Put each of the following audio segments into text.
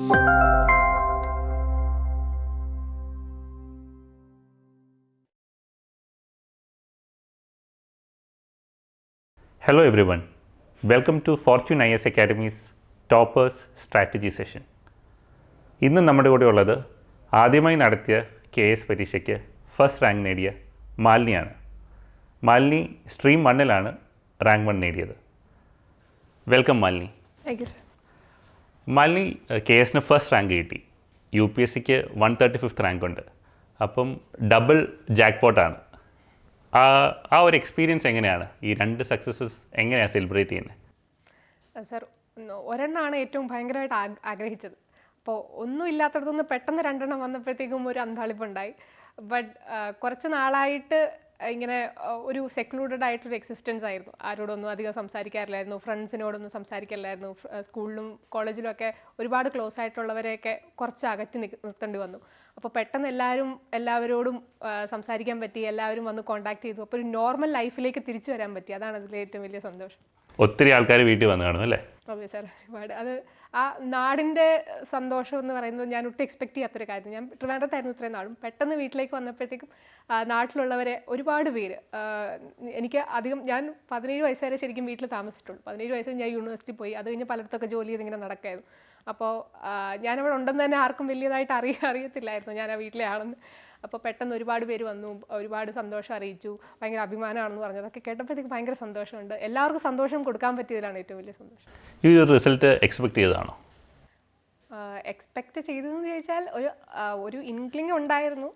Hello everyone, welcome to Fortune IS Academy's Toppers Strategy Session. ഇന്ന് നമ്മുടെ കൂടെ ഉള്ളത് ആദ്യമായി നടത്തിയ KS പരീക്ഷയ്ക്ക് ഫസ്റ്റ് റാങ്ക് നേടിയ മാലിനിയാണ്. മാലിനി സ്ട്രീം 1-ലാണ് റാങ്ക് 1 നേടിയത്. Welcome Malini. Thank you sir. Malini KSന് ഫസ്റ്റ് റാങ്ക് കിട്ടി. UPSCക്ക് 135th റാങ്ക് ഉണ്ട്. അപ്പം ഡബിൾ ജാക്ക്പോട്ടാണ്. ആ ഒരു എക്സ്പീരിയൻസ് എങ്ങനെയാണ്? ഈ രണ്ട് സക്സസസ് എങ്ങനെയാണ് സെലിബ്രേറ്റ് ചെയ്യുന്നത്? സർ, ഒരെണ്ണമാണ് ഏറ്റവും ഭയങ്കരമായിട്ട് ആഗ്രഹിച്ചത്. അപ്പോൾ ഒന്നും ഇല്ലാത്തടത്തുനിന്ന് പെട്ടെന്ന് രണ്ടെണ്ണം വന്നപ്പോഴത്തേക്കും ഒരു അന്താളിപ്പുണ്ടായി. ബട്ട് കുറച്ച് നാളായിട്ട് ഇങ്ങനെ ഒരു സെക്ലൂഡഡ് ആയിട്ടൊരു എക്സിസ്റ്റൻസ് ആയിരുന്നു. ആരോടൊന്നും അധികം സംസാരിക്കാറില്ലായിരുന്നു, ഫ്രണ്ട്സിനോടൊന്നും സംസാരിക്കില്ലായിരുന്നു. സ്കൂളിലും കോളേജിലും ഒക്കെ ഒരുപാട് ക്ലോസ് ആയിട്ടുള്ളവരെയൊക്കെ കുറച്ച് അകറ്റി നിർത്തേണ്ടി വന്നു. അപ്പോൾ പെട്ടെന്ന് എല്ലാവരോടും സംസാരിക്കാൻ പറ്റി, എല്ലാവരും വന്ന് കോൺടാക്ട് ചെയ്തു. അപ്പോൾ ഒരു നോർമൽ ലൈഫിലേക്ക് തിരിച്ചു വരാൻ പറ്റി. അതാണ് അതിലെ ഏറ്റവും വലിയ സന്തോഷം. ഒത്തിരി ആൾക്കാർ വീട്ടിൽ വന്നു കാണും അല്ലേ? അതെ സാർ, ഒരുപാട്. അത് ആ നാടിൻ്റെ സന്തോഷം എന്ന് പറയുന്നത് ഞാൻ ഒട്ടും എക്സ്പെക്ട് ചെയ്യാത്തൊരു കാര്യം. ഞാൻ ട്രിവാൻഡ്രത്തായിരുന്നു ഇത്രയും നാളും. പെട്ടെന്ന് വീട്ടിലേക്ക് വന്നപ്പോഴത്തേക്കും നാട്ടിലുള്ളവരെ ഒരുപാട് പേര്, എനിക്ക് അധികം, ഞാൻ 17 വയസ്സ് വരെ ശരിക്കും വീട്ടിൽ താമസിച്ചിട്ടുള്ളൂ. 17 വയസ്സിൽ ഞാൻ യൂണിവേഴ്സിറ്റി പോയി. അത് കഴിഞ്ഞ് പലയിടത്തൊക്കെ ജോലി ചെയ്തിങ്ങനെ നടക്കായിരുന്നു. അപ്പോൾ ഞാനവിടെ ഉണ്ടെന്ന് തന്നെ ആർക്കും വലിയതായിട്ട് അറിയത്തില്ലായിരുന്നു ഞാൻ ആ വീട്ടിലെ ആളെന്ന്. അപ്പോൾ പെട്ടെന്ന് ഒരുപാട് പേര് വന്നു, ഒരുപാട് സന്തോഷം അറിയിച്ചു, ഭയങ്കര അഭിമാനമാണെന്ന് പറഞ്ഞു. അതൊക്കെ കേട്ടപ്പോഴത്തേക്ക് ഭയങ്കര സന്തോഷമുണ്ട്. എല്ലാവർക്കും സന്തോഷം കൊടുക്കാൻ പറ്റിയതിലാണ് ഏറ്റവും വലിയ സന്തോഷം. ഈ റിസൾട്ട് എക്സ്പെക്ട് ചെയ്തതാണോ? എക്സ്പെക്റ്റ് ചെയ്തതെന്ന് ചോദിച്ചാൽ ഒരു ഇൻക്ലിംഗ് ഉണ്ടായിരുന്നു,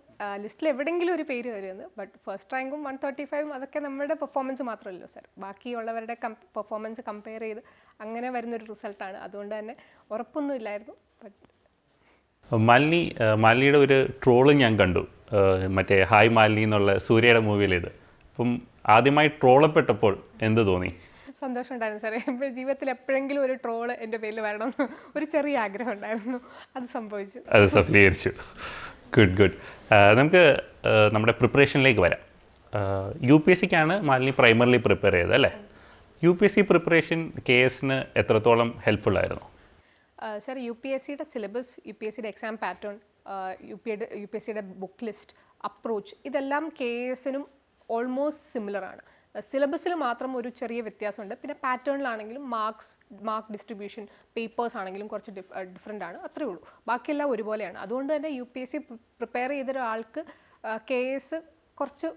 ലിസ്റ്റിൽ എവിടെയെങ്കിലും ഒരു പേര് വരുമെന്ന്. ബട്ട് ഫസ്റ്റ് റാങ്കും 135 അതൊക്കെ നമ്മുടെ പെർഫോമൻസ് മാത്രമല്ലോ സാർ, ബാക്കിയുള്ളവരുടെ പെർഫോമൻസ് കമ്പയർ ചെയ്ത് അങ്ങനെ വരുന്നൊരു റിസൾട്ടാണ്. അതുകൊണ്ട് തന്നെ ഉറപ്പൊന്നും ഇല്ലായിരുന്നു. മാലിനിയുടെ ഒരു ട്രോള് ഞാൻ കണ്ടു, മറ്റേ ഹായ് മാലിനി എന്നുള്ള സൂര്യയുടെ മൂവിയിലേത്. അപ്പം ആദ്യമായി ട്രോളപ്പെട്ടപ്പോൾ എന്ത് തോന്നി? സന്തോഷം ഉണ്ടായിരുന്നു സാറേ. ജീവിതത്തിൽ എപ്പോഴെങ്കിലും ഒരു ട്രോള് എൻ്റെ പേരിൽ വരണമെന്ന് ഒരു ചെറിയ ആഗ്രഹം ഉണ്ടായിരുന്നു. അത് സംഭവിച്ചു, അത് സഫലീകരിച്ചു. ഗുഡ്. നമുക്ക് നമ്മുടെ പ്രിപ്പറേഷനിലേക്ക് വരാം. UPSCക്കാണ് മാലിനി പ്രൈമറിലി പ്രിപ്പയർ ചെയ്തത് അല്ലേ? UPSC പ്രിപ്പറേഷൻ KSന് എത്രത്തോളം ഹെൽപ്ഫുൾ ആയിരുന്നു? സാർ, UPSCയുടെ സിലബസ്, UPSCയുടെ എക്സാം പാറ്റേൺ, UPSCയുടെ ബുക്ക് ലിസ്റ്റ്, അപ്രോച്ച്, ഇതെല്ലാം KSനും ഓൾമോസ്റ്റ് സിമിലറാണ്. സിലബസിൽ മാത്രം ഒരു ചെറിയ വ്യത്യാസമുണ്ട്. പിന്നെ പാറ്റേണിലാണെങ്കിലും മാർക്ക് ഡിസ്ട്രിബ്യൂഷൻ, പേപ്പേഴ്സ് ആണെങ്കിലും കുറച്ച് ഡിഫറെൻ്റ് ആണ്, അത്രേ ഉള്ളൂ. ബാക്കിയെല്ലാം ഒരുപോലെയാണ്. അതുകൊണ്ട് തന്നെ UPSC പ്രിപ്പയർ ചെയ്ത ഒരാൾക്ക് KS കുറച്ച്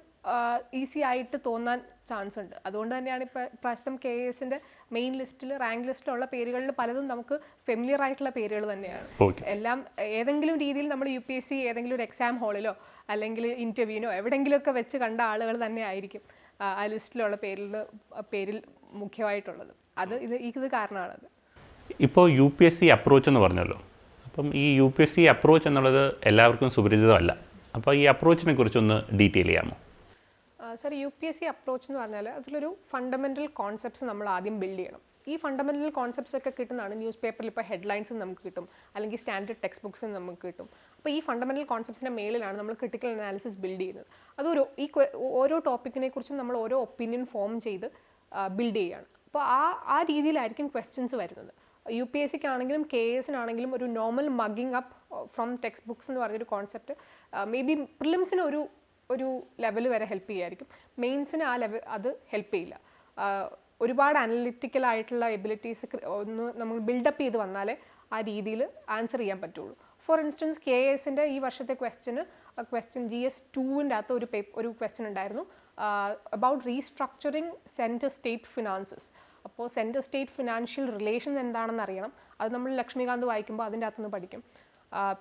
ഈസി ആയിട്ട് തോന്നാൻ ചാൻസ് ഉണ്ട്. അതുകൊണ്ട് തന്നെയാണ് പ്രാവശ്യം KSൻ്റെ മെയിൻ ലിസ്റ്റിൽ, റാങ്ക് ലിസ്റ്റിലുള്ള പേരുകളിൽ പലതും നമുക്ക് ഫെമിലിയർ ആയിട്ടുള്ള പേരുകൾ തന്നെയാണ്. എല്ലാം ഏതെങ്കിലും രീതിയിൽ നമ്മൾ UPSC ഏതെങ്കിലും ഒരു എക്സാം ഹാളിലോ അല്ലെങ്കിൽ ഇൻ്റർവ്യൂവിനോ എവിടെയെങ്കിലുമൊക്കെ വെച്ച് കണ്ട ആളുകൾ തന്നെ ആയിരിക്കും ആ ലിസ്റ്റിലുള്ള പേരിൽ മുഖ്യമായിട്ടുള്ളത്. ഇത് കാരണമാണത്. ഇപ്പോൾ UPSC അപ്രോച്ച് എന്ന് പറഞ്ഞല്ലോ. അപ്പം ഈ UPSC അപ്രോച്ച് എന്നുള്ളത് എല്ലാവർക്കും സുപരിചിതമല്ല. അപ്പോൾ ഈ അപ്രോച്ചിനെ കുറിച്ചൊന്ന് ഡീറ്റെയിൽ ചെയ്യാമോ? സാർ, UPSC അപ്രോച്ച് എന്ന് പറഞ്ഞാൽ അതിലൊരു ഫണ്ടമെൻ്റൽ കോൺസെപ്റ്റ്സ് നമ്മൾ ആദ്യം ബിൽഡ് ചെയ്യണം. ഈ ഫണ്ടമെൻ്റൽ കോൺസെപ്റ്റ്സ് ഒക്കെ കിട്ടുന്നതാണ് ന്യൂസ് പേപ്പറിൽ ഇപ്പോൾ ഹെഡ്ലൈൻസ് നമുക്ക് കിട്ടും, അല്ലെങ്കിൽ സ്റ്റാൻഡേർഡ് ടെക്സ്റ്റ് ബുക്സ് നമുക്ക് കിട്ടും. അപ്പോൾ ഈ ഫണ്ടമെൻ്റൽ കോൺസെപ്റ്റ്സിൻ്റെ മേളിലാണ് നമ്മൾ ക്രിട്ടിക്കൽ അനാലിസിസ് ബിൽഡ് ചെയ്യുന്നത്. അതൊരു ഓരോ ടോപ്പിക്കിനെ കുറിച്ചും നമ്മൾ ഓരോ ഒപ്പീനിയൻ ഫോം ചെയ്ത് ബിൽഡ് ചെയ്യുകയാണ്. അപ്പോൾ ആ രീതിയിലായിരിക്കും ക്വസ്റ്റ്യൻസ് വരുന്നത്. UPSCക്കാണെങ്കിലും KSനാണെങ്കിലും ഒരു normal mugging up from textbooks എന്ന് പറഞ്ഞൊരു കോൺസെപ്റ്റ് മേ ബി പ്രിലിംസിന് ഒരു ലെവൽ വരെ ഹെൽപ്പ് ചെയ്യുമായിരിക്കും. മെയിൻസിന് അത് ഹെൽപ്പ് ചെയ്യില്ല. ഒരുപാട് അനലിറ്റിക്കൽ ആയിട്ടുള്ള എബിലിറ്റീസ് ഒന്ന് നമ്മൾ ബിൽഡപ്പ് ചെയ്ത് വന്നാലേ ആ രീതിയിൽ ആൻസർ ചെയ്യാൻ പറ്റുള്ളൂ. ഫോർ ഇൻസ്റ്റൻസ് KSൻ്റെ ഈ വർഷത്തെ ക്വസ്റ്റ്യൻ GS 2-ൻ്റെ അകത്ത് ഒരു ക്വസ്റ്റ്യൻ ഉണ്ടായിരുന്നു, about restructuring centre state finances. അപ്പോൾ സെൻറ്റർ സ്റ്റേറ്റ് ഫിനാൻഷ്യൽ റിലേഷൻസ് എന്താണെന്ന് അറിയണം. അത് നമ്മൾ ലക്ഷ്മികാന്ത് വായിക്കുമ്പോൾ അതിൻ്റെ അകത്തുനിന്ന് പഠിക്കും.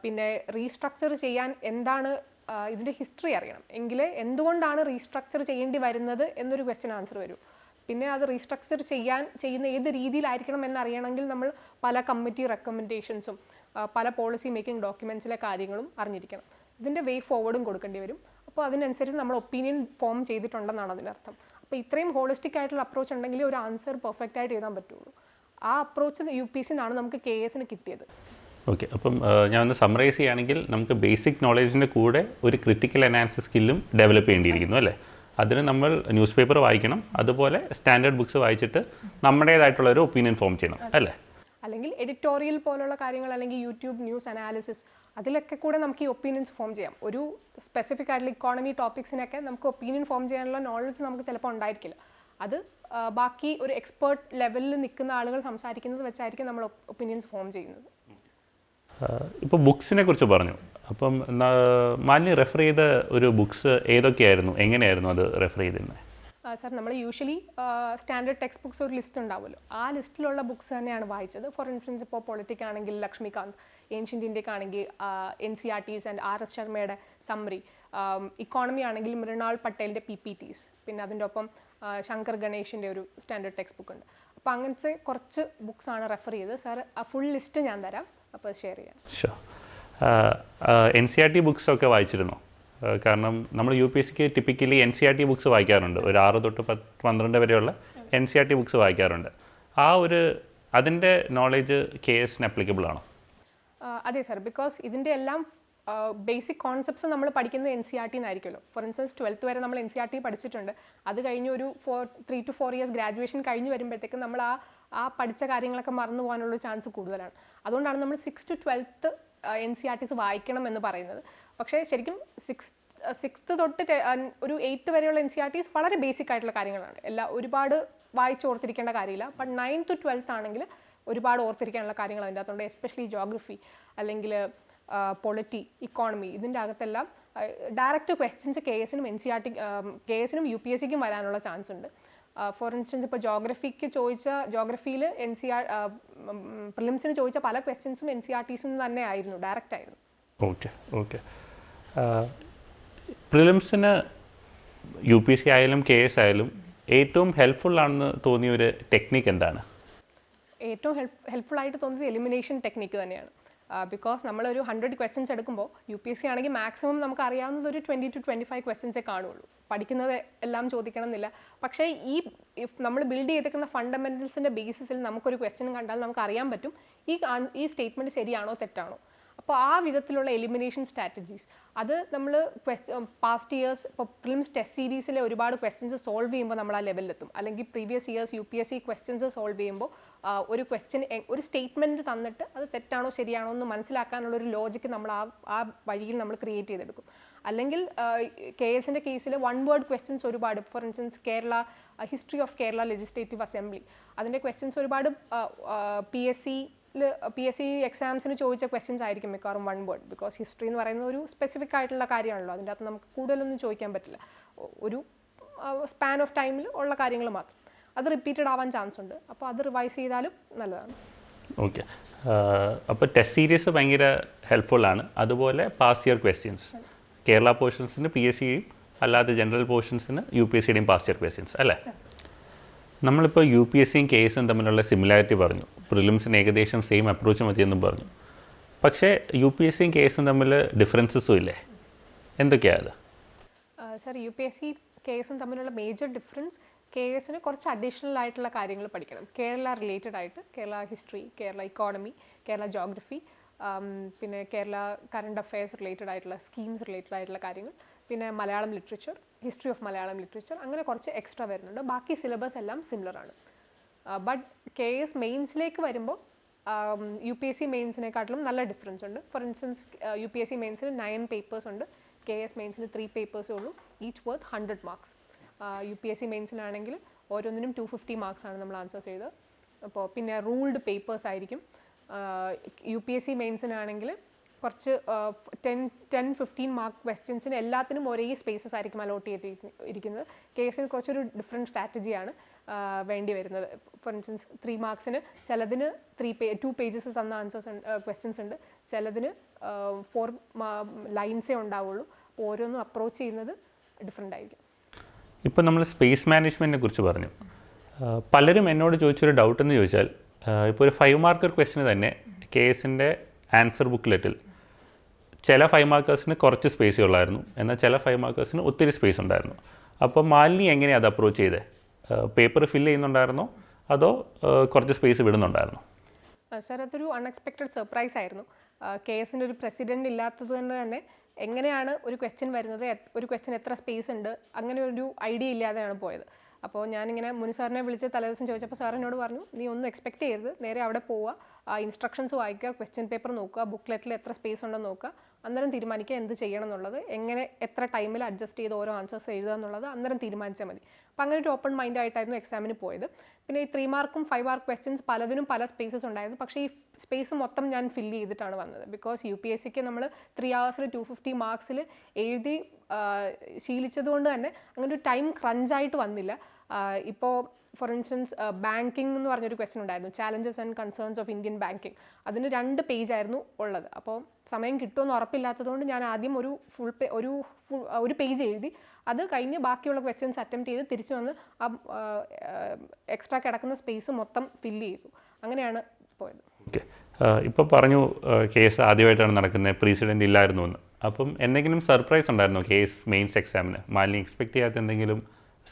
പിന്നെ റീസ്ട്രക്ചർ ചെയ്യാൻ എന്താണ്, ഇതിൻ്റെ ഹിസ്റ്ററി അറിയണം. എങ്കിലേ എന്തുകൊണ്ടാണ് റീസ്ട്രക്ചർ ചെയ്യേണ്ടി വരുന്നത് എന്നൊരു ക്വസ്റ്റ്യൻ ആൻസർ വരും. പിന്നെ അത് റീസ്ട്രക്ചർ ചെയ്യുന്ന ഏത് രീതിയിലായിരിക്കണം എന്നറിയണമെങ്കിൽ നമ്മൾ പല കമ്മിറ്റി റെക്കമെൻഡേഷൻസും പല പോളിസി മേക്കിംഗ് ഡോക്യുമെൻറ്റ്സിലെ കാര്യങ്ങളും അറിഞ്ഞിരിക്കണം. ഇതിൻ്റെ വേ ഫോർവേഡും കൊടുക്കേണ്ടി വരും. അപ്പോൾ അതിനനുസരിച്ച് നമ്മൾ ഒപ്പീനിയൻ ഫോം ചെയ്തിട്ടുണ്ടെന്നാണ് അതിനർത്ഥം. അപ്പോൾ ഇത്രയും ഹോളിസ്റ്റിക് ആയിട്ടുള്ള അപ്രോച്ച് ഉണ്ടെങ്കിൽ ഒരു ആൻസർ പെർഫെക്റ്റ് ആയിട്ട് എഴുതാൻ പറ്റുള്ളൂ. ആ അപ്രോച്ച് UPSCന്നാണ് നമുക്ക് KSന് കിട്ടിയത്. ഓക്കെ, അപ്പം ഞാൻ ഒന്ന് സമ്മറൈസ് ചെയ്യുകയാണെങ്കിൽ നമുക്ക് ബേസിക് നോളേജിൻ്റെ കൂടെ ഒരു ക്രിട്ടിക്കൽ അനാലിസിസ് സ്കില്ലും ഡെവലപ്പ് ചെയ്യേണ്ടിയിരിക്കുന്നു അല്ലേ? അതിന് നമ്മൾ ന്യൂസ് പേപ്പർ വായിക്കണം, അതുപോലെ സ്റ്റാൻഡേർഡ് ബുക്സ് വായിച്ചിട്ട് നമ്മുടേതായിട്ടുള്ള ഒരു ഒപ്പീനിയൻ ഫോം ചെയ്യണം അല്ലേ? അല്ലെങ്കിൽ എഡിറ്റോറിയൽ പോലുള്ള കാര്യങ്ങൾ, അല്ലെങ്കിൽ യൂട്യൂബ് ന്യൂസ് അനാലിസിസ്, അതിലൊക്കെ കൂടെ നമുക്ക് ഈ ഒപ്പീനിയൻസ് ഫോം ചെയ്യാം. ഒരു സ്പെസിഫിക് ആയിട്ടുള്ള ഇക്കോണമി ടോപ്പിക്സിനൊക്കെ നമുക്ക് ഒപ്പീനിയൻ ഫോം ചെയ്യാനുള്ള നോളജ് നമുക്ക് ചിലപ്പോൾ ഉണ്ടായിരിക്കില്ല. അത് ബാക്കി ഒരു എക്സ്പേർട്ട് ലെവലിൽ നിൽക്കുന്ന ആളുകൾ സംസാരിക്കുന്നത് വെച്ചായിരിക്കും നമ്മൾ ഒപ്പീനിയൻസ് ഫോം ചെയ്യുന്നത്. ഇപ്പോൾ ബുക്സിനെ കുറിച്ച് പറഞ്ഞു. അപ്പം മാലിനി റെഫർ ചെയ്ത ഒരു ബുക്സ് ഏതൊക്കെയായിരുന്നു, എങ്ങനെയായിരുന്നു അത് റെഫർ ചെയ്തിരുന്നത്? സാർ, നമ്മൾ യൂഷ്വലി സ്റ്റാൻഡേർഡ് ടെക്സ്റ്റ് ബുക്സ് ഒരു ലിസ്റ്റ് ഉണ്ടാവുമല്ലോ, ആ ലിസ്റ്റിലുള്ള ബുക്സ് തന്നെയാണ് വായിച്ചത്. ഫോർ ഇൻസ്റ്റൻസ്, ഇപ്പോൾ പൊളിറ്റിക് ആണെങ്കിൽ ലക്ഷ്മികാന്ത്, ഏൻഷ്യൻ്റ് ഇന്ത്യക്കാണെങ്കിൽ NCERTs ആൻഡ് RS ശർമ്മയുടെ സമ്മറി, ഇക്കോണമി ആണെങ്കിൽ മൃണാൾ പട്ടേലിൻ്റെ PPTs, പിന്നെ അതിൻ്റെ ഒപ്പം ശങ്കർ ഗണേഷിൻ്റെ ഒരു സ്റ്റാൻഡേർഡ് ടെക്സ്റ്റ് ബുക്ക് ഉണ്ട്. അപ്പോൾ അങ്ങനത്തെ കുറച്ച് ബുക്സാണ് റെഫർ ചെയ്തത്. സാർ, ആ ഫുൾ ലിസ്റ്റ് ഞാൻ തരാം, അപ്പോൾ ഷെയർ ചെയ്യാം. ഷുവർ. NCERT ബുക്സൊക്കെ വായിച്ചിരുന്നോ? കാരണം നമ്മൾ UPSCക്ക് ടിപ്പിക്കലി NCERT ബുക്സ് വായിക്കാറുണ്ട്. ഒരു 6 തൊട്ട് 12 വരെയുള്ള NCERT ബുക്സ് വായിക്കാറുണ്ട്. അതിൻ്റെ നോളേജ് KSന് അപ്ലിക്കബിൾ ആണോ? അതെ സാർ, ബിക്കോസ് ഇതിൻ്റെ എല്ലാം ബേസിക് കോൺസെപ്റ്റ്സ് നമ്മൾ പഠിക്കുന്നത് NCERT എന്നായിരിക്കുമല്ലോ. ഫോർ ഇൻസ്റ്റൻസ് 12th വരെ നമ്മൾ NCERT പഠിച്ചിട്ടുണ്ട്. അത് കഴിഞ്ഞ് ഒരു 3 to 4 years ഗ്രാജുവേഷൻ കഴിഞ്ഞ് വരുമ്പോഴത്തേക്കും നമ്മൾ ആ പഠിച്ച കാര്യങ്ങളൊക്കെ മറന്നു പോകാനുള്ള ചാൻസ് കൂടുതലാണ്. അതുകൊണ്ടാണ് നമ്മൾ 6th to 12th NCERTs വായിക്കണം എന്ന് പറയുന്നത്. പക്ഷേ ശരിക്കും 6th തൊട്ട് ഒരു 8th വരെയുള്ള NCERTs വളരെ ബേസിക് ആയിട്ടുള്ള കാര്യങ്ങളാണ്. ഒരുപാട് വായിച്ചോർത്തിരിക്കേണ്ട കാര്യമില്ല. ബട്ട് 9th to 12th ആണെങ്കിൽ ഒരുപാട് ഓർത്തിരിക്കാനുള്ള കാര്യങ്ങൾ അതിൻ്റെ അകത്തുണ്ട്. എസ്പെഷ്യലി ജോഗ്രഫി അല്ലെങ്കിൽ പൊളിറ്റി, ഇക്കോണമി, ഇതിൻ്റെ അകത്തെല്ലാം ഡയറക്റ്റ് ക്വസ്റ്റ്യൻസ് KSനും UPSCക്കും വരാനുള്ള ചാൻസ് ഉണ്ട്. ഫോർ ഇൻസ്റ്റൻസ്, ഇപ്പോൾ ജോഗ്രഫിയിൽ പ്രിലിംസിന് ചോദിച്ച പല ക്വസ്റ്റ്യൻസും NCERTs തന്നെ ആയിരുന്നു, ഡയറക്റ്റ് ആയിരുന്നു. ഓക്കെ. പ്രിലിംസിന് UPSC ആയാലും KS ആയാലും ഏറ്റവും ഹെൽപ്ഫുൾ ആണെന്ന് തോന്നിയ ഒരു ടെക്നിക്ക് എന്താണ്? ഏറ്റവും ഹെൽപ്ഫുൾ ആയിട്ട് തോന്നിയത് എലിമിനേഷൻ ടെക്നിക്ക് തന്നെയാണ്. ബിക്കോസ് നമ്മളൊരു 100 ക്വസ്റ്റ്യൻസ് എടുക്കുമ്പോൾ UPSC ആണെങ്കിൽ മാക്സിമം നമുക്ക് അറിയാവുന്നത് ഒരു 20 to 25 ക്വസ്റ്റ്യൻസേ കാണുള്ളൂ. പഠിക്കുന്നത് എല്ലാം ചോദിക്കണം എന്നില്ല. പക്ഷേ നമ്മൾ ബിൽഡ് ചെയ്തേക്കുന്ന ഫണ്ടമെൻറ്റൽസിൻ്റെ ബേസിസിൽ നമുക്കൊരു ക്വസ്റ്റ്യൻ കണ്ടാൽ നമുക്ക് അറിയാൻ പറ്റും ഈ സ്റ്റേറ്റ്മെൻറ്റ് ശരിയാണോ തെറ്റാണോ. അപ്പോൾ ആ വിധത്തിലുള്ള എലിമിനേഷൻ സ്ട്രാറ്റജീസ് അത് നമ്മൾ പാസ്റ്റ് ഇയേഴ്സ്, ഇപ്പോൾ പ്രിലിംസ് ടെസ്റ്റ് സീരീസിലെ ഒരുപാട് ക്വസ്റ്റ്യൻസ് സോൾവ് ചെയ്യുമ്പോൾ നമ്മൾ ആ ലെവലിലെത്തും. അല്ലെങ്കിൽ previous years UPSC questions solve ചെയ്യുമ്പോൾ ഒരു ക്വസ്റ്റ്യൻ, ഒരു സ്റ്റേറ്റ്മെൻറ്റ് തന്നിട്ട് അത് തെറ്റാണോ ശരിയാണോ എന്ന് മനസ്സിലാക്കാനുള്ളൊരു ലോജിക്ക് നമ്മൾ ആ വഴിയിൽ നമ്മൾ ക്രിയേറ്റ് ചെയ്തെടുക്കും. അല്ലെങ്കിൽ KSൻ്റെ കേസിൽ 1 word ക്വസ്റ്റ്യൻസ് ഒരുപാട്, for instance history of Kerala legislative assembly, അതിൻ്റെ ക്വസ്റ്റ്യൻസ് ഒരുപാട് PSC എക്സാംസിന് ചോദിച്ച ക്വസ്റ്റ്യൻസ് ആയിരിക്കും മിക്കവാറും 1 word. ബിക്കോസ് ഹിസ്റ്ററി എന്ന് പറയുന്നത് ഒരു സ്പെസിഫിക് ആയിട്ടുള്ള കാര്യമാണല്ലോ, അതിൻ്റെ അകത്ത് നമുക്ക് കൂടുതലൊന്നും ചോദിക്കാൻ പറ്റില്ല. ഒരു സ്പാൻ ഓഫ് ടൈമിൽ ഉള്ള കാര്യങ്ങൾ മാത്രം. അത് റിപ്പീറ്റഡ് ആവാൻ ചാൻസ് ഉണ്ട്. അപ്പോൾ അത് റിവൈസ് ചെയ്താലും നല്ലതാണ്. ഓക്കെ. അപ്പോൾ ടെസ്റ്റ് സീരീസ് ഭയങ്കര ഹെൽപ്ഫുള്ളാണ്. അതുപോലെ പാസ്റ്റ് ഇയർ ക്വസ്റ്റ്യൻസ് കേരള പോർഷൻസിന് PSCയും അല്ലാതെ ജനറൽ പോർഷൻസിന് UPSCയുടെയും പാസ്റ്റ് ഇയർ ക്വസ്റ്റ്യൻസ് അല്ലേ? നമ്മളിപ്പോൾ UPSCയും KSയും തമ്മിലുള്ള സിമിലാരിറ്റി പറഞ്ഞു. പ്രിലിംസിന് ഏകദേശം സെയിം അപ്രോച്ച് മതിയെന്നും പറഞ്ഞു. പക്ഷേ UPSCയും KSയും തമ്മിൽ ഡിഫറൻസസും ഇല്ലേ? എന്തൊക്കെയാണ് അത്? സാർ, UPSC KSയും തമ്മിലുള്ള മേജർ ഡിഫറൻസ്, KSന് കുറച്ച് അഡീഷണൽ ആയിട്ടുള്ള കാര്യങ്ങൾ പഠിക്കണം. കേരള റിലേറ്റഡ് ആയിട്ട്, Kerala history, Kerala economy, Kerala geography, പിന്നെ കേരള കറണ്ട് അഫെയർസ് റിലേറ്റഡ് ആയിട്ടുള്ള സ്കീംസ് റിലേറ്റഡ് ആയിട്ടുള്ള കാര്യങ്ങൾ, പിന്നെ Malayalam literature, history of Malayalam literature, അങ്ങനെ കുറച്ച് എക്സ്ട്രാ വരുന്നുണ്ട്. ബാക്കി സിലബസ് എല്ലാം സിമിലറാണ്. ബട്ട് KS മെയിൻസിലേക്ക് വരുമ്പോൾ UPSC മെയിൻസിനെക്കാട്ടിലും നല്ല ഡിഫറൻസ് ഉണ്ട്. ഫോർ ഇൻസ്റ്റൻസ്, UPSC മെയിൻസിന് 9 പേപ്പേഴ്സ് ഉണ്ട്, KS മെയിൻസിന് 3 പേപ്പേഴ്സേ ഉള്ളൂ, ഈച്ച് വർത്ത് 100 മാർക്സ്. UPSC മെയിൻസിനാണെങ്കിൽ ഓരോന്നിനും 250 മാർക്സ് ആണ് നമ്മൾ ആൻസേഴ്സ് ചെയ്തത്. അപ്പോൾ പിന്നെ റൂൾഡ് പേപ്പേഴ്സ് ആയിരിക്കും. UPSC മെയിൻസിനാണെങ്കിൽ കുറച്ച് 10-15 മാർക്ക് ക്വസ്റ്റ്യൻസിന് എല്ലാത്തിനും ഒരേ സ്പേസസ് ആയിരിക്കും അലോട്ട് ചെയ്തിരിക്കുന്നത്. KSന് കുറച്ചൊരു ഡിഫറെൻറ്റ് സ്ട്രാറ്റജിയാണ് വേണ്ടി വരുന്നത്. ഫോർ ഇൻസ്റ്റൻസ്, 3 മാർക്സിന് ചിലതിന് 2 പേജസ് തന്ന ആൻസേഴ്സ് ക്വസ്റ്റ്യൻസ് ഉണ്ട്, ചിലതിന് 4 ലൈൻസേ ഉണ്ടാവുള്ളൂ. അപ്പോൾ ഓരോന്നും അപ്രോച്ച് ചെയ്യുന്നത് ഡിഫറെൻ്റ് ആയിരിക്കും. ഇപ്പോൾ നമ്മൾ സ്പേസ് മാനേജ്മെൻറ്റിനെ കുറിച്ച് പറഞ്ഞു. പലരും എന്നോട് ചോദിച്ചൊരു ഡൗട്ട് എന്ന് ചോദിച്ചാൽ, ഇപ്പോൾ ഒരു 5 മാർക്കർ ക്വസ്റ്റിന് തന്നെ KSൻ്റെ ആൻസർ ബുക്ക്ലെറ്റിൽ ചില 5 മാർക്കേഴ്സിന് കുറച്ച് സ്പേസേ ഉള്ളായിരുന്നു, എന്നാൽ ചില 5 മാർക്കേഴ്സിന് ഒത്തിരി സ്പേസ് ഉണ്ടായിരുന്നു. അപ്പോൾ മാലിനി എങ്ങനെയാണ് അത് അപ്രോച്ച് ചെയ്തത്? പേപ്പർ ഫില്ല് ചെയ്യുന്നുണ്ടായിരുന്നോ അതോ കുറച്ച് സ്പേസ് വിടുന്നുണ്ടായിരുന്നോ? സാർ, അതൊരു അൺഎക്സ്പെക്റ്റഡ് സർപ്രൈസ് ആയിരുന്നു. KSൻ്റെ ഒരു പ്രസിഡൻ്റ് ഇല്ലാത്തത് കൊണ്ട് തന്നെ എങ്ങനെയാണ് ഒരു ക്വസ്റ്റ്യൻ വരുന്നത്, ഒരു ക്വസ്റ്റ്യൻ എത്ര സ്പേസ് ഉണ്ട്, അങ്ങനെ ഒരു ഐഡിയ ഇല്ലാതെയാണ് പോയത്. അപ്പോൾ ഞാനിങ്ങനെ മുനി സാറിനെ വിളിച്ച് തലേദിവസം ചോദിച്ചപ്പോൾ സാർ എന്നോട് പറഞ്ഞു, നീ ഒന്നും എക്സ്പെക്ട് ചെയ്യരുത്, നേരെ അവിടെ പോവുക, ഇൻസ്ട്രക്ഷൻസ് വായിക്കുക, ക്വസ്റ്റ്യൻ പേപ്പർ നോക്കുക, ബുക്ക്ലെറ്റിൽ എത്ര സ്പേസ് ഉണ്ടെന്ന് നോക്കുക, അന്നേരം തീരുമാനിക്കുക എന്ത് ചെയ്യണം എന്നുള്ളത്, എങ്ങനെ എത്ര ടൈമിൽ അഡ്ജസ്റ്റ് ചെയ്ത് ഓരോ ആൻസേഴ്സ് എഴുതുക എന്നുള്ളത് അന്നേരം തീരുമാനിച്ചാൽ മതി. അപ്പോൾ അങ്ങനെ ഒരു ഓപ്പൺ മൈൻഡ് ആയിട്ടായിരുന്നു എക്സാമിന് പോയത്. പിന്നെ ഈ 3 മാർക്കും 5 മാർക്ക് ക്വസ്റ്റ്യൻസ് പലതിനും പല സ്പേസസ് ഉണ്ടായിരുന്നു. പക്ഷേ ഈ സ്പേസ് മൊത്തം ഞാൻ ഫില്ല് ചെയ്തിട്ടാണ് വന്നത്. ബിക്കോസ് UPSCക്ക് നമ്മൾ 3 hours 250 മാർക്സിൽ എഴുതി ശീലിച്ചതുകൊണ്ട് തന്നെ അങ്ങനെ ഒരു ടൈം ക്രഞ്ചായിട്ട് വന്നില്ല. ഇപ്പോൾ ഫോർ ഇൻസ്റ്റൻസ് ബാങ്കിങ് എന്ന് പറഞ്ഞൊരു ക്വസ്റ്റ്യൻ ഉണ്ടായിരുന്നു, challenges and concerns of Indian banking. അതിന് 2 പേജായിരുന്നു ഉള്ളത്. അപ്പോൾ സമയം കിട്ടുമെന്ന് ഉറപ്പില്ലാത്തതുകൊണ്ട് ഞാൻ ആദ്യം ഒരു പേജ് എഴുതി, അത് കഴിഞ്ഞ് ബാക്കിയുള്ള ക്വസ്റ്റ്യൻസ് അറ്റംപ്റ്റ് ചെയ്ത് തിരിച്ചു വന്ന് ആ എക്സ്ട്രാ കിടക്കുന്ന സ്പേസ് മൊത്തം ഫില്ല് ചെയ്തു. അങ്ങനെയാണ് പോയത്. ഓക്കെ, ഇപ്പോൾ പറഞ്ഞു കേസ് ആദ്യമായിട്ടാണ് നടക്കുന്നത്, പ്രീസിഡൻ്റ് ഇല്ലായിരുന്നു എന്ന്. അപ്പം എന്തെങ്കിലും സർപ്രൈസ് ഉണ്ടായിരുന്നോ കേസ് മെയിൻസ് എക്സാമിന്? മാലിനി എക്സ്പെക്ട് ചെയ്യാത്ത എന്തെങ്കിലും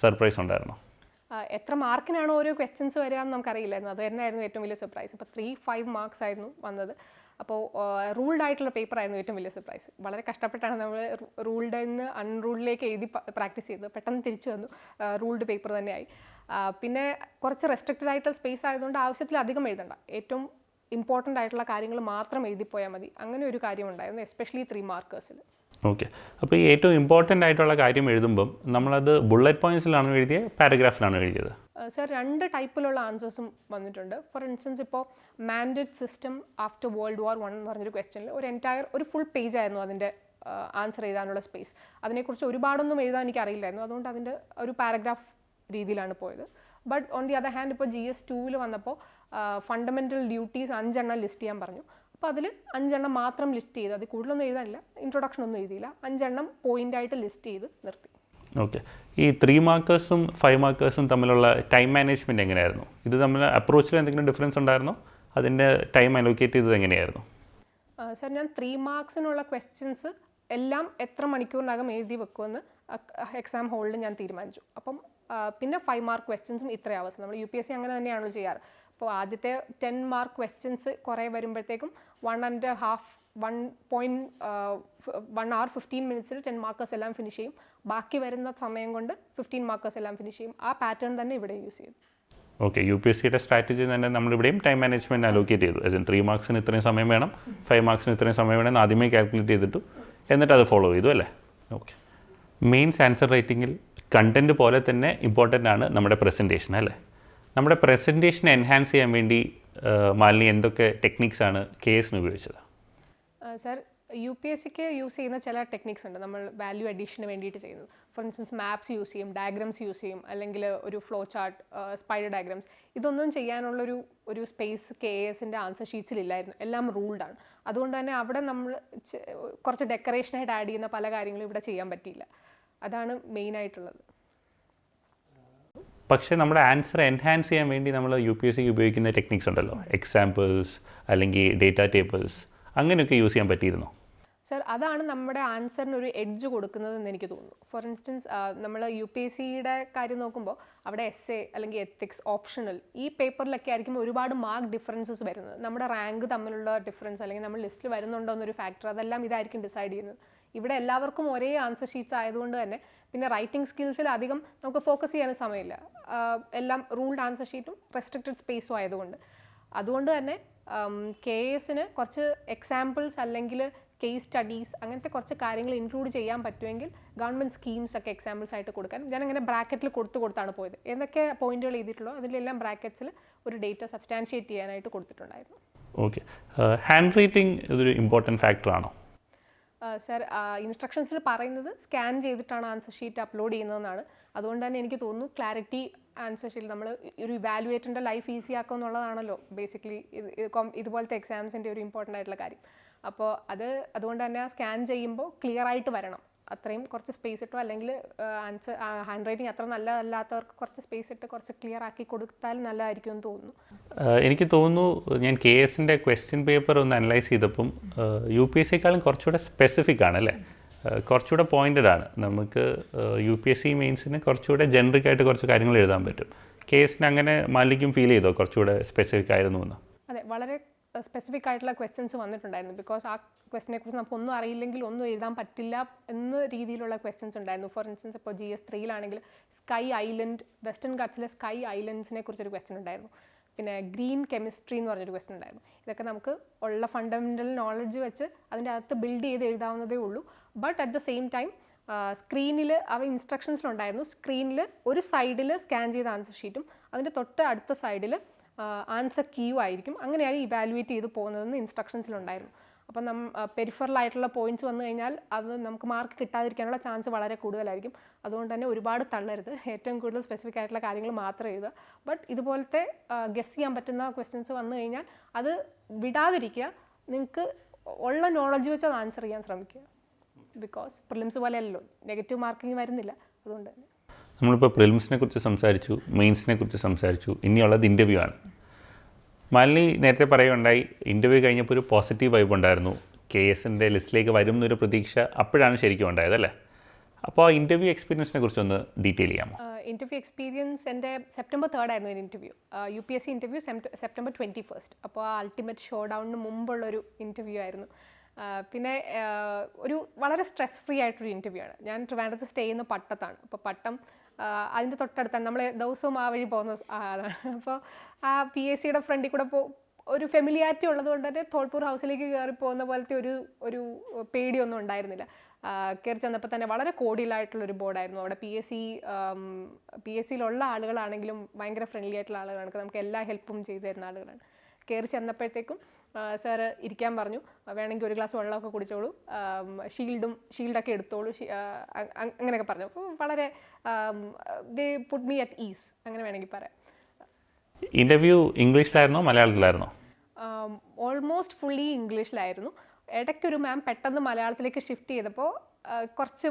സർപ്രൈസ് ഉണ്ടായിരുന്നോ? എത്ര മാർക്കിനാണ് ഓരോ ക്വസ്റ്റ്യൻസ് വരിക എന്ന് നമുക്കറിയില്ലായിരുന്നു. അത് തന്നെയായിരുന്നു ഏറ്റവും വലിയ സർപ്രൈസ്. ഇപ്പോൾ 3-5 മാർക്സ് ആയിരുന്നു വന്നത്. അപ്പോൾ റൂൾഡ് ആയിട്ടുള്ള പേപ്പർ ആയിരുന്നു ഏറ്റവും വലിയ സർപ്രൈസ്. വളരെ കഷ്ടപ്പെട്ടാണ് നമ്മൾ റൂൾഡിൽ നിന്ന് അൺറൂൾഡിലേക്ക് എഴുതി പ്രാക്ടീസ് ചെയ്തത്. പെട്ടെന്ന് തിരിച്ചു വന്നു, റൂൾഡ് പേപ്പർ തന്നെയായി. പിന്നെ കുറച്ച് റെസ്ട്രിക്റ്റഡ് ആയിട്ടുള്ള സ്പേസ് ആയതുകൊണ്ട് ആവശ്യത്തിലധികം എഴുതണ്ട, ഏറ്റവും ഇമ്പോർട്ടൻ്റ് ആയിട്ടുള്ള കാര്യങ്ങൾ മാത്രം എഴുതിപ്പോയാൽ മതി. അങ്ങനെ ഒരു കാര്യമുണ്ടായിരുന്നു, എസ്പെഷ്യലി 3 മാർക്കേഴ്സിൽ. ഓക്കെ, അപ്പോൾ ഈ ഏറ്റവും ഇമ്പോർട്ടൻ്റ് ആയിട്ടുള്ള കാര്യം എഴുതുമ്പം നമ്മളത് ബുള്ളറ്റ് പോയിൻറ്റ്സിലാണോ എഴുതിയത്, പാരഗ്രാഫിലാണോ എഴുതിയത്? സർ, 2 ടൈപ്പിലുള്ള ആൻസേഴ്സും വന്നിട്ടുണ്ട്. ഫോർ ഇൻസ്റ്റൻസ് ഇപ്പോൾ mandate system after world war 1 എന്ന് പറഞ്ഞൊരു ക്വസ്റ്റ്യനിൽ ഒരു ഫുൾ പേജ് ആയിരുന്നു അതിൻ്റെ ആൻസർ എഴുതാനുള്ള സ്പേസ്. അതിനെക്കുറിച്ച് ഒരുപാടൊന്നും എഴുതാൻ എനിക്ക് അറിയില്ലായിരുന്നു, അതുകൊണ്ട് അതിൻ്റെ ഒരു പാരഗ്രാഫ് രീതിയിലാണ് പോയത്. But on the other hand ഇപ്പോൾ GS 2 വന്നപ്പോൾ ഫണ്ടമെൻ്റൽ ഡ്യൂട്ടീസ് 5 എണ്ണം ലിസ്റ്റ് ചെയ്യാൻ പറഞ്ഞു. അപ്പോൾ അതിൽ 5 എണ്ണം മാത്രം ലിസ്റ്റ് ചെയ്ത്, അത് കൂടുതലൊന്നും എഴുതാനില്ല, ഇൻട്രൊഡക്ഷൻ ഒന്നും എഴുതിയില്ല, 5 എണ്ണം പോയിൻ്റായിട്ട് ലിസ്റ്റ് ചെയ്ത് നിർത്തി. ഓക്കെ, ഈ 3 മാർക്കേഴ്സും 5 മാർക്കേഴ്സും തമ്മിലുള്ള ടൈം മാനേജ്മെൻറ്റ് എങ്ങനെയായിരുന്നു? ഇത് തമ്മിൽ അപ്രോച്ചിൽ എന്തെങ്കിലും ഡിഫറൻസ് ഉണ്ടായിരുന്നോ? അതിൻ്റെ ടൈം അലോക്കേറ്റ് ചെയ്തത് എങ്ങനെയായിരുന്നു? സർ, ഞാൻ 3 മാർക്സിനുള്ള ക്വസ്റ്റ്യൻസ് എല്ലാം എത്ര മണിക്കൂറിനകം എഴുതി വെക്കുമെന്ന് എക്സാം ഹോളിൽ ഞാൻ തീരുമാനിച്ചു. അപ്പം പിന്നെ 5 മാർക്ക് ക്വസ്റ്റ്യൻസും ഇത്ര അവേഴ്സ്. നമ്മൾ UPSC അങ്ങനെ തന്നെയാണല്ലോ ചെയ്യാറ്. അപ്പോൾ ആദ്യത്തെ 10 മാർക്ക് ക്വസ്റ്റ്യൻസ് കുറേ വരുമ്പോഴത്തേക്കും 1 hour 15 minutes 10 മാർക്കേഴ്സ് എല്ലാം ഫിനിഷ് ചെയ്യും. ബാക്കി വരുന്ന സമയം കൊണ്ട് 15 മാർക്കേഴ്സ് എല്ലാം ഫിനിഷ് ചെയ്യും. ആ പാറ്റേൺ തന്നെ ഇവിടെ യൂസ് ചെയ്തു. ഓക്കെ, UPSCയുടെ സ്ട്രാറ്റജി തന്നെ നമ്മളിവിടെയും ടൈം മാനേജ്മെൻറ്റ് അലോക്കേറ്റ് ചെയ്തു. അതായത് 3 മാർക്സിന് ഇത്രയും സമയം വേണം, 5 മാർക്സിന് ഇത്രയും സമയം വേണമെന്ന് ആദ്യമേ കാൽക്കുലേറ്റ് ചെയ്തിട്ടു, എന്നിട്ട് അത് ഫോളോ ചെയ്തു അല്ലേ? ഓക്കെ, മെയിൻസ് ആൻസർ റൈറ്റിങ്ങിൽ കണ്ടൻറ്റ് പോലെ തന്നെ ഇമ്പോർട്ടൻ്റ് ആണ് നമ്മുടെ പ്രസൻറ്റേഷൻ അല്ലേ? നമ്മുടെ പ്രസൻറ്റേഷൻ എൻഹാൻസ് ചെയ്യാൻ വേണ്ടി മാലിനി എന്തൊക്കെ ടെക്നിക്സാണ് കേസിന് ഉപയോഗിച്ചത്? സർ, UPSCക്ക് യൂസ് ചെയ്യുന്ന ചില ടെക്നിക്സ് ഉണ്ട് നമ്മൾ വാല്യൂ അഡീഷന് വേണ്ടിയിട്ട് ചെയ്യുന്നത്. ഫോർ ഇൻസ്റ്റൻസ് മാപ്സ് യൂസ് ചെയ്യും, ഡയഗ്രാംസ് യൂസ് ചെയ്യും, അല്ലെങ്കിൽ ഒരു ഫ്ലോ ചാർട്ട്, സ്പൈഡർ ഡയഗ്രാംസ്. ഇതൊന്നും ചെയ്യാനുള്ളൊരു സ്പേസ് KSൻ്റെ ആൻസർ ഷീറ്റ്സിലില്ലായിരുന്നു, എല്ലാം റൂൾഡാണ്. അതുകൊണ്ട് തന്നെ അവിടെ നമ്മൾ കുറച്ച് ഡെക്കറേഷനായിട്ട് ആഡ് ചെയ്യുന്ന പല കാര്യങ്ങളും ഇവിടെ ചെയ്യാൻ പറ്റിയില്ല. അതാണ് മെയിനായിട്ടുള്ളത്. പക്ഷേ നമ്മുടെ ആൻസർ എൻഹാൻസ് ചെയ്യാൻ വേണ്ടി നമ്മൾ UPSCക്ക് ഉപയോഗിക്കുന്ന ടെക്നിക്സ് ഉണ്ടല്ലോ, എക്സാമ്പിൾസ് അല്ലെങ്കിൽ ഡേറ്റ ടേബിൾസ്, അങ്ങനെയൊക്കെ യൂസ് ചെയ്യാൻ പറ്റിയിരുന്നോ? സർ, അതാണ് നമ്മുടെ ആൻസറിന് ഒരു എഡ്ജ് കൊടുക്കുന്നതെന്ന് എനിക്ക് തോന്നുന്നു. ഫോർ ഇൻസ്റ്റൻസ് നമ്മൾ UPSCയുടെ കാര്യം നോക്കുമ്പോൾ അവിടെ essay അല്ലെങ്കിൽ എത്തിക്സ് ഓപ്ഷണൽ ഈ പേപ്പറിലൊക്കെ ആയിരിക്കും ഒരുപാട് മാർക്ക് ഡിഫറൻസസ് വരുന്നത്. നമ്മുടെ റാങ്ക് തമ്മിലുള്ള ഡിഫറൻസ് അല്ലെങ്കിൽ നമ്മൾ ലിസ്റ്റിൽ വരുന്നുണ്ടോ എന്നൊരു ഫാക്ടർ, അതെല്ലാം ഇതായിരിക്കും ഡിസൈഡ് ചെയ്യുന്നത്. ഇവിടെ എല്ലാവർക്കും ഒരേ ആൻസർ ഷീറ്റ്സ് ആയതുകൊണ്ട് തന്നെ പിന്നെ റൈറ്റിംഗ് സ്കിൽസിൽ അധികം നമുക്ക് ഫോക്കസ് ചെയ്യാനും സമയമില്ല. എല്ലാം റൂൾഡ് ആൻസർ ഷീറ്റും റെസ്ട്രിക്റ്റഡ് സ്പേസും ആയതുകൊണ്ട്. അതുകൊണ്ട് തന്നെ KSന് കുറച്ച് എക്സാമ്പിൾസ് അല്ലെങ്കിൽ കേസ് സ്റ്റഡീസ് അങ്ങനത്തെ കുറച്ച് കാര്യങ്ങൾ ഇൻക്ലൂഡ് ചെയ്യാൻ പറ്റുമെങ്കിൽ ഗവൺമെൻറ് സ്കീംസ് ഒക്കെ എക്സാമ്പിൾസ് ആയിട്ട് കൊടുക്കാൻ ഞാനങ്ങനെ ബ്രാക്കറ്റിൽ കൊടുത്താണ് പോയത്. എന്തൊക്കെ പോയിന്റുകൾ ചെയ്തിട്ടുള്ളൂ അതിലെല്ലാം ബ്രാക്കറ്റ്സിൽ ഒരു ഡേറ്റ സബ്സ്റ്റാൻഷിയേറ്റ് ചെയ്യാനായിട്ട് കൊടുത്തിട്ടുണ്ടായിരുന്നു. ഓക്കെ, ഹാൻഡ് റൈറ്റിംഗ് ഇതൊരു ഇമ്പോർട്ടൻറ്റ് ഫാക്ടറാണോ? സർ, ഇൻസ്ട്രക്ഷൻസിൽ പറയുന്നത് സ്കാൻ ചെയ്തിട്ടാണ് ആൻസർ ഷീറ്റ് അപ്ലോഡ് ചെയ്യുന്നതെന്നാണ്. അതുകൊണ്ട് തന്നെ എനിക്ക് തോന്നുന്നു ക്ലാരിറ്റി ആൻസർ ഷീറ്റ് നമ്മൾ ഒരു ഇവാലുവേറ്ററിൻ്റെ ലൈഫ് ഈസി ആക്കുക എന്നുള്ളതാണല്ലോ ബേസിക്കലി ഇതുപോലത്തെ എക്സാംസിൻ്റെ ഒരു ഇമ്പോർട്ടൻ്റ് ആയിട്ടുള്ള കാര്യം. അപ്പോൾ അതുകൊണ്ട് തന്നെ സ്കാൻ ചെയ്യുമ്പോൾ ക്ലിയർ ആയിട്ട് വരണം. അത്രയും കുറച്ച് സ്പേസ് ഇട്ടോ അല്ലെങ്കിൽ ആൻസർ ഹാൻഡ് റൈറ്റിംഗ് അത്ര നല്ലതല്ലാത്തവർക്ക് കുറച്ച് സ്പേസ് ഇട്ട് കുറച്ച് ക്ലിയർ ആക്കി കൊടുത്താൽ നല്ലതായിരിക്കും എന്ന് തോന്നുന്നു. എനിക്ക് തോന്നുന്നു ഞാൻ KSൻ്റെ ക്വസ്റ്റ്യൻ പേപ്പർ ഒന്ന് അനലൈസ് ചെയ്തപ്പം UPSCക്കാളും കുറച്ചുകൂടെ സ്പെസിഫിക് ആണ് അല്ലേ, കുറച്ചുകൂടെ പോയിൻറ്റഡ് ആണ്. നമുക്ക് UPSC മെയിൻസിന് കുറച്ചുകൂടെ ജനറിക് ആയിട്ട് കുറച്ച് കാര്യങ്ങൾ എഴുതാൻ പറ്റും. KSന് അങ്ങനെ മാലിക്കും ഫീൽ ചെയ്തോ കുറച്ചുകൂടെ സ്പെസിഫിക് ആയിരുന്നു എന്ന്? അതെ, വളരെ സ്പെസിഫിക് ആയിട്ടുള്ള ക്വസ്റ്റ്യൻസ് വന്നിട്ടുണ്ടായിരുന്നു. ബിക്കോസ് ആ ക്വസ്റ്റിനെ കുറിച്ച് നമുക്ക് ഒന്നും അറിയില്ലെങ്കിൽ ഒന്നും എഴുതാൻ പറ്റില്ല എന്ന രീതിയിലുള്ള ക്വസ്റ്റ്യൻസ് ഉണ്ടായിരുന്നു. ഫോർ ഇൻസ്റ്റൻസ് ഇപ്പോൾ GS3-ലാണെങ്കിൽ സ്കൈ ഐലൻഡ്, വെസ്റ്റേൺ ഗട്ട്സിലെ സ്കൈ ഐലൻഡ്സിനെ കുറിച്ചൊരു ക്വസ്റ്റ്യൻ ഉണ്ടായിരുന്നു. പിന്നെ ഗ്രീൻ കെമിസ്ട്രി എന്ന് പറഞ്ഞൊരു ക്വസ്റ്റ്യൻ ഉണ്ടായിരുന്നു. ഇതൊക്കെ നമുക്ക് ഉള്ള ഫണ്ടമെൻ്റൽ നോളജ് വെച്ച് അതിൻ്റെ അകത്ത് ബിൽഡ് ചെയ്ത് എഴുതാവുന്നതേ ഉള്ളൂ. But at the same time സ്ക്രീനിൽ അവ ഇൻസ്ട്രക്ഷൻസിലുണ്ടായിരുന്നു, സ്ക്രീനിൽ ഒരു സൈഡിൽ സ്കാൻ ചെയ്ത ആൻസർ ഷീറ്റും അതിൻ്റെ തൊട്ട് അടുത്ത സൈഡിൽ ആൻസർ കീയും ആയിരിക്കും. അങ്ങനെയാണ് ഇവാലുവേറ്റ് ചെയ്ത് പോകുന്നതെന്ന് ഇൻസ്ട്രക്ഷൻസിലുണ്ടായിരുന്നു. അപ്പം പെരിഫറലായിട്ടുള്ള പോയിന്റ്സ് വന്നു കഴിഞ്ഞാൽ അത് നമുക്ക് മാർക്ക് കിട്ടാതിരിക്കാനുള്ള ചാൻസ് വളരെ കൂടുതലായിരിക്കും. അതുകൊണ്ട് തന്നെ ഒരുപാട് തള്ളരുത്, ഏറ്റവും കൂടുതൽ സ്പെസിഫിക് ആയിട്ടുള്ള കാര്യങ്ങൾ മാത്രം എഴുതുക. ബട്ട് ഇതുപോലത്തെ ഗസ് ചെയ്യാൻ പറ്റുന്ന ക്വസ്റ്റ്യൻസ് വന്നു കഴിഞ്ഞാൽ അത് വിടാതിരിക്കുക, നിങ്ങൾക്ക് ഉള്ള നോളജ് വെച്ച് അത് ആൻസർ ചെയ്യാൻ ശ്രമിക്കുക. ബിക്കോസ് പ്രിലിംസ് പോലെയല്ലോ, നെഗറ്റീവ് മാർക്കിങ് വരുന്നില്ല. അതുകൊണ്ട് തന്നെ നമ്മളിപ്പോൾ പ്രിലിംസിനെ കുറിച്ച് സംസാരിച്ചു, മെയിൻസിനെ കുറിച്ച് സംസാരിച്ചു, ഇനിയുള്ളത് ഇൻ്റർവ്യൂ ആണ്. മാലിനി നേരത്തെ പറയുകയുണ്ടായി, ഇൻ്റർവ്യൂ കഴിഞ്ഞപ്പോൾ ഒരു പോസിറ്റീവ് വൈബ് ഉണ്ടായിരുന്നു, KSൻ്റെ ലിസ്റ്റിലേക്ക് വരും എന്നൊരു പ്രതീക്ഷ അപ്പോഴാണ് ശരിക്കും ഉണ്ടായത് അല്ലേ? അപ്പോൾ ആ ഇൻ്റർവ്യൂ എക്സ്പീരിയൻസിനെ കുറിച്ചൊന്ന് ഡീറ്റെയിൽ ചെയ്യാമോ? ഇൻ്റർവ്യൂ എക്സ്പീരിയൻസ് എൻ്റെ September 3 ആയിരുന്നു ഒരു ഇൻ്റർവ്യൂ. UPSC interview September 21. അപ്പോൾ ആ അൾട്ടിമേറ്റ് ഷോ ഡൗണിന് മുമ്പുള്ളൊരു ഇൻ്റർവ്യൂ ആയിരുന്നു. പിന്നെ ഒരു വളരെ സ്ട്രെസ് ഫ്രീ ആയിട്ടൊരു ഇൻ്റർവ്യൂ ആണ്. ഞാൻ ട്രിവാൻഡ്രത്ത് സ്റ്റേ ചെയ്യുന്ന പട്ടത്താണ്. അപ്പോൾ പട്ടം അതിൻ്റെ തൊട്ടടുത്താണ്, നമ്മൾ ദിവസവും ആ വഴി പോകുന്ന അതാണ്. അപ്പോൾ ആ PSCയുടെ ഫ്രണ്ടിൽ കൂടെ ഒരു ഫെമിലിയാരിറ്റി ഉള്ളതുകൊണ്ട് തന്നെ തോൾപൂർ ഹൗസിലേക്ക് കയറി പോകുന്ന പോലത്തെ ഒരു പേടിയൊന്നും ഉണ്ടായിരുന്നില്ല. കയറി ചെന്നപ്പോൾ തന്നെ വളരെ കോഡിയലായിട്ടുള്ളൊരു ബോർഡായിരുന്നു. അവിടെ PSCയിലുള്ള ആളുകളാണെങ്കിലും ഭയങ്കര ഫ്രണ്ട്ലി ആയിട്ടുള്ള ആളുകളാണ്, നമുക്ക് എല്ലാ ഹെൽപ്പും ചെയ്തു തരുന്ന ആളുകളാണ്. കയറി ചെന്നപ്പോഴത്തേക്കും സാറ് ഇരിക്കാൻ പറഞ്ഞു, വേണമെങ്കിൽ ഒരു ഗ്ലാസ് വെള്ളമൊക്കെ കുടിച്ചോളൂ, ഷീൽഡൊക്കെ എടുത്തോളൂ, അങ്ങനെയൊക്കെ പറഞ്ഞു. അപ്പോൾ വളരെ they put me at ease, അങ്ങനെ വേണമെങ്കിൽ പറയാം. ഇൻ്റർവ്യൂ ഇംഗ്ലീഷിലായിരുന്നോ മലയാളത്തിലായിരുന്നോ? ഓൾമോസ്റ്റ് ഫുള്ളി ഇംഗ്ലീഷിലായിരുന്നു. ഇടയ്ക്കൊരു മാം പെട്ടെന്ന് മലയാളത്തിലേക്ക് ഷിഫ്റ്റ് ചെയ്തപ്പോൾ കുറച്ച്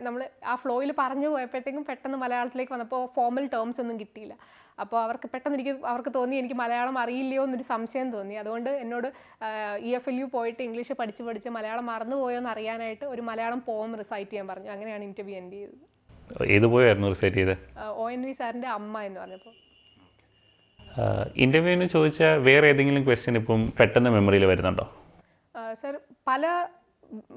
നമ്മൾ ആ ഫ്ലോയിൽ പറഞ്ഞു പോയപ്പോഴത്തേക്കും പെട്ടെന്ന് മലയാളത്തിലേക്ക് വന്നപ്പോൾ ഫോമൽ ടേംസ് ഒന്നും കിട്ടിയില്ല. അപ്പോൾ അവർക്ക് തോന്നി എനിക്ക് മലയാളം അറിയില്ലയോ എന്നൊരു സംശയം തോന്നി. അതുകൊണ്ട് എന്നോട് EFLU പോയിട്ട് ഇംഗ്ലീഷ് പഠിച്ച് മലയാളം മറന്നുപോയോ എന്ന് അറിയാനായിട്ട് ഒരു മലയാളം പോം റിസൈറ്റ് ചെയ്യാൻ പറഞ്ഞു. അങ്ങനെയാണ് ഇൻ്റർവ്യൂ എൻഡ് ചെയ്തത്. ഏത് പോയായിരുന്നു റിസൈറ്റ് ചെയ്തത്? ONV സാറിൻ്റെ അമ്മ എന്ന് പറഞ്ഞപ്പോൾ. ഇൻ്റർവ്യൂവിന് ചോദിച്ചാൽ വേറെ ഏതെങ്കിലും ക്വസ്റ്റ്യൻ ഇപ്പം പെട്ടെന്ന് മെമ്മറിയിൽ വരുന്നുണ്ടോ? സർ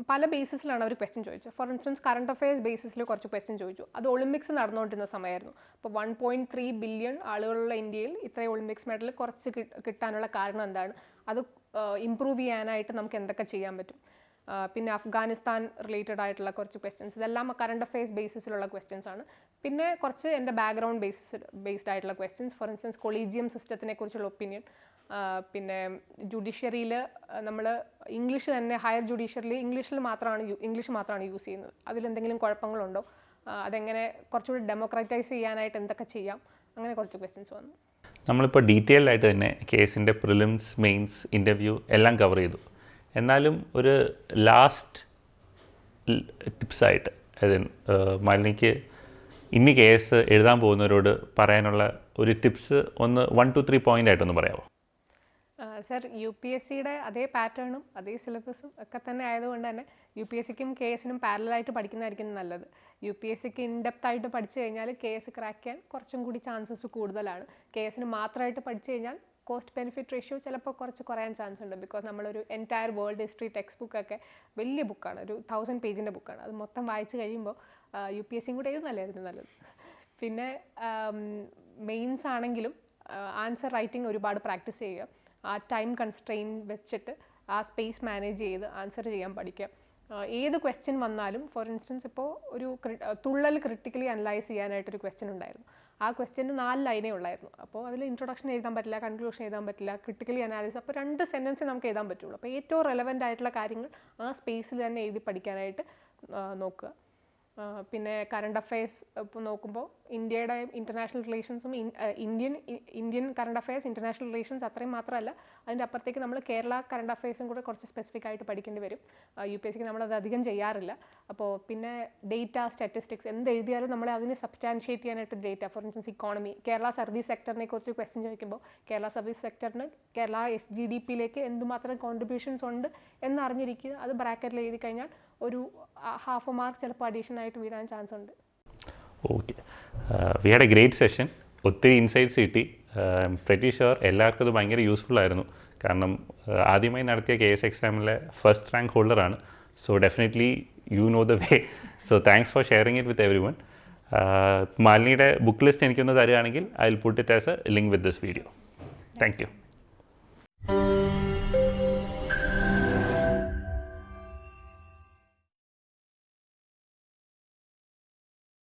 പല ബേസിസിലാണ് അവർ ക്വസ്റ്റ്യൻ ചോദിച്ചത്. ഫോർ ഇൻസ്റ്റൻസ് കറണ്ട് അഫയേഴ്സ് ബേസിസിൽ കുറച്ച് ക്വസ്റ്റ്യൻ ചോദിച്ചു. അത് ഒളിമ്പിക്സ് നടന്നുകൊണ്ടിരുന്ന സമയമായിരുന്നു. അപ്പോൾ 1.3 ബില്യൺ ആളുകളുള്ള ഇന്ത്യയിൽ ഇത്രയും ഒളിമ്പിക്സ് മെഡൽ കുറച്ച് കിട്ടാനുള്ള കാരണം എന്താണ്, അത് ഇമ്പ്രൂവ് ചെയ്യാനായിട്ട് നമുക്ക് എന്തൊക്കെ ചെയ്യാൻ പറ്റും. പിന്നെ അഫ്ഗാനിസ്ഥാൻ റിലേറ്റഡ് ആയിട്ടുള്ള കുറച്ച് ക്വസ്റ്റ്യൻസ്, ഇതെല്ലാം കറണ്ട് അഫയേഴ്സ് ബേസിസിലുള്ള ക്വസ്റ്റ്യൻസ് ആണ്. പിന്നെ കുറച്ച് എൻ്റെ ബാക്ക്ഗ്രൗണ്ട് ബേസ്ഡ് ആയിട്ടുള്ള ക്വസ്റ്റ്യൻസ്, ഫോർ ഇൻസ്റ്റൻസ് കൊളീജിയം സിസ്റ്റത്തിനെ കുറിച്ചുള്ള ഒപ്പീനിയൻ. പിന്നെ ജുഡീഷ്യറിയിൽ നമ്മൾ ഇംഗ്ലീഷ് തന്നെ, ഹയർ ജുഡീഷ്യറിയിൽ ഇംഗ്ലീഷ് മാത്രമാണ് യൂസ് ചെയ്യുന്നത്, അതിലെന്തെങ്കിലും കുഴപ്പങ്ങളുണ്ടോ, അതെങ്ങനെ കുറച്ചുകൂടി ഡെമോക്രാറ്റൈസ് ചെയ്യാനായിട്ട് എന്തൊക്കെ ചെയ്യാം, അങ്ങനെ കുറച്ച് ക്വസ്റ്റ്യൻസ് വന്നു. നമ്മളിപ്പോൾ ഡീറ്റെയിൽഡ് ആയിട്ട് തന്നെ കേസിൻ്റെ പ്രിലിംസ്, മെയിൻസ്, ഇൻ്റർവ്യൂ എല്ലാം കവർ ചെയ്തു. എന്നാലും ഒരു ലാസ്റ്റ് ടിപ്സായിട്ട്, അതായത് മാലിനിക്ക് ഇനി കേസ് എഴുതാൻ പോകുന്നവരോട് പറയാനുള്ള ഒരു ടിപ്സ് ഒന്ന് 1 to 3 പോയിൻ്റ് ആയിട്ടൊന്ന് പറയാമോ? സർ, UPSCയുടെ അതേ പാറ്റേണും അതേ സിലബസും ഒക്കെ തന്നെ ആയതുകൊണ്ട് തന്നെ UPSCക്കും KSനും പാരലായിട്ട് പഠിക്കുന്നതായിരിക്കും നല്ലത്. UPSCക്ക് ഇൻഡെപ്ത് ആയിട്ട് പഠിച്ചു കഴിഞ്ഞാൽ KS ക്രാക്ക് ചെയ്യാൻ കുറച്ചും കൂടി ചാൻസസ് കൂടുതലാണ്. KSന് മാത്രമായിട്ട് പഠിച്ചു കഴിഞ്ഞാൽ കോസ്റ്റ് ബെനിഫിറ്റ് റേഷ്യോ ചിലപ്പോൾ കുറച്ച് കുറയാൻ ചാൻസ് ഉണ്ട്. ബിക്കോസ് നമ്മളൊരു എൻറ്റയർ വേൾഡ് ഹിസ്റ്ററി ടെക്സ്റ്റ് ബുക്കൊക്കെ വലിയ ബുക്കാണ്, ഒരു 1000 പേജിൻ്റെ ബുക്കാണ്. അത് മൊത്തം വായിച്ച് കഴിയുമ്പോൾ UPSCയും കൂടെ എഴുതുന്നല്ലായിരുന്നു നല്ലത്. പിന്നെ മെയിൻസ് ആണെങ്കിലും ആൻസർ റൈറ്റിംഗ് ഒരുപാട് പ്രാക്ടീസ് ചെയ്യുക. ആ ടൈം കൺസ്ട്രെയിൻ വെച്ചിട്ട് ആ സ്പേസ് മാനേജ് ചെയ്ത് ആൻസർ ചെയ്യാൻ പഠിക്കുക. ഏത് ക്വസ്റ്റ്യൻ വന്നാലും, ഫോർ ഇൻസ്റ്റൻസ് ഇപ്പോൾ ഒരു തുള്ളൽ ക്രിട്ടിക്കലി അനലൈസ് ചെയ്യാനായിട്ടൊരു ക്വസ്റ്റ്യൻ ഉണ്ടായിരുന്നു. ആ ക്വസ്റ്റ്യന് 4 ലൈനേ ഉള്ളായിരുന്നു. അപ്പോൾ അതിൽ ഇൻട്രൊഡക്ഷൻ എഴുതാൻ പറ്റില്ല, കൺക്ലൂഷൻ എഴുതാൻ പറ്റില്ല, ക്രിട്ടിക്കലി അനാലിസിസ്, അപ്പോൾ 2 സെൻറ്റൻസ് നമുക്ക് എഴുതാൻ പറ്റുള്ളൂ. അപ്പോൾ ഏറ്റവും റെലവൻ്റ് ആയിട്ടുള്ള കാര്യങ്ങൾ ആ സ്പേസിൽ തന്നെ എഴുതി പഠിക്കാനായിട്ട് നോക്കുക. പിന്നെ കറണ്ട് അഫയേഴ്സ് ഇപ്പോൾ നോക്കുമ്പോൾ ഇന്ത്യയുടെ ഇൻ്റർനാഷണൽ റിലേഷൻസും Indian current affairs, international relations അത്രയും മാത്രമല്ല, അതിൻ്റെ അപ്പുറത്തേക്ക് നമ്മൾ കേരള കറണ്ട് അഫയേഴ്സും കൂടെ കുറച്ച് സ്പെസിഫിക് ആയിട്ട് പഠിക്കേണ്ടി വരും. UPSCക്ക് നമ്മളത് അധികം ചെയ്യാറില്ല. അപ്പോൾ പിന്നെ ഡേറ്റ, സ്റ്റാറ്റിസ്റ്റിക്സ് എന്ത് എഴുതിയാലും നമ്മൾ അതിനെ സബ്സ്റ്റാൻഷിയേറ്റ് ചെയ്യാനായിട്ട് data, for instance economy, Kerala service സെക്ടറിനെ കുറിച്ച് ക്വസ്റ്റ്യൻ ചോദിക്കുമ്പോൾ കേരള സർവീസ് സെക്ടറിന് കേരള SGDPയിലേക്ക് എന്തുമാത്രം കോൺട്രിബ്യൂഷൻസ് ഉണ്ട് എന്നറിഞ്ഞിരിക്കുക. അത് ബ്രാക്കറ്റിൽ എഴുതി കഴിഞ്ഞാൽ ഒരു ഹാഫ് മാർക്ക് ചിലപ്പോൾ അഡീഷൻ ആയിട്ട് വീഴാൻ ചാൻസ് ഉണ്ട്. Okay, we had a great session. ഒത്തിരി ഇൻസൈറ്റ്സ് കിട്ടി. പ്രെറ്റി ഷുവർ എല്ലാവർക്കും അത് ഭയങ്കര യൂസ്ഫുൾ ആയിരുന്നു. കാരണം ആദ്യമായി നടത്തിയ KS എക്സാമിലെ ഫസ്റ്റ് റാങ്ക് ഹോൾഡറാണ്. So definitely you know the way. So thanks for sharing it with everyone. മാലിനിയുടെ ബുക്ക് ലിസ്റ്റ് എനിക്കൊന്ന് തരികയാണെങ്കിൽ I will put it as a link with this video. Thank U.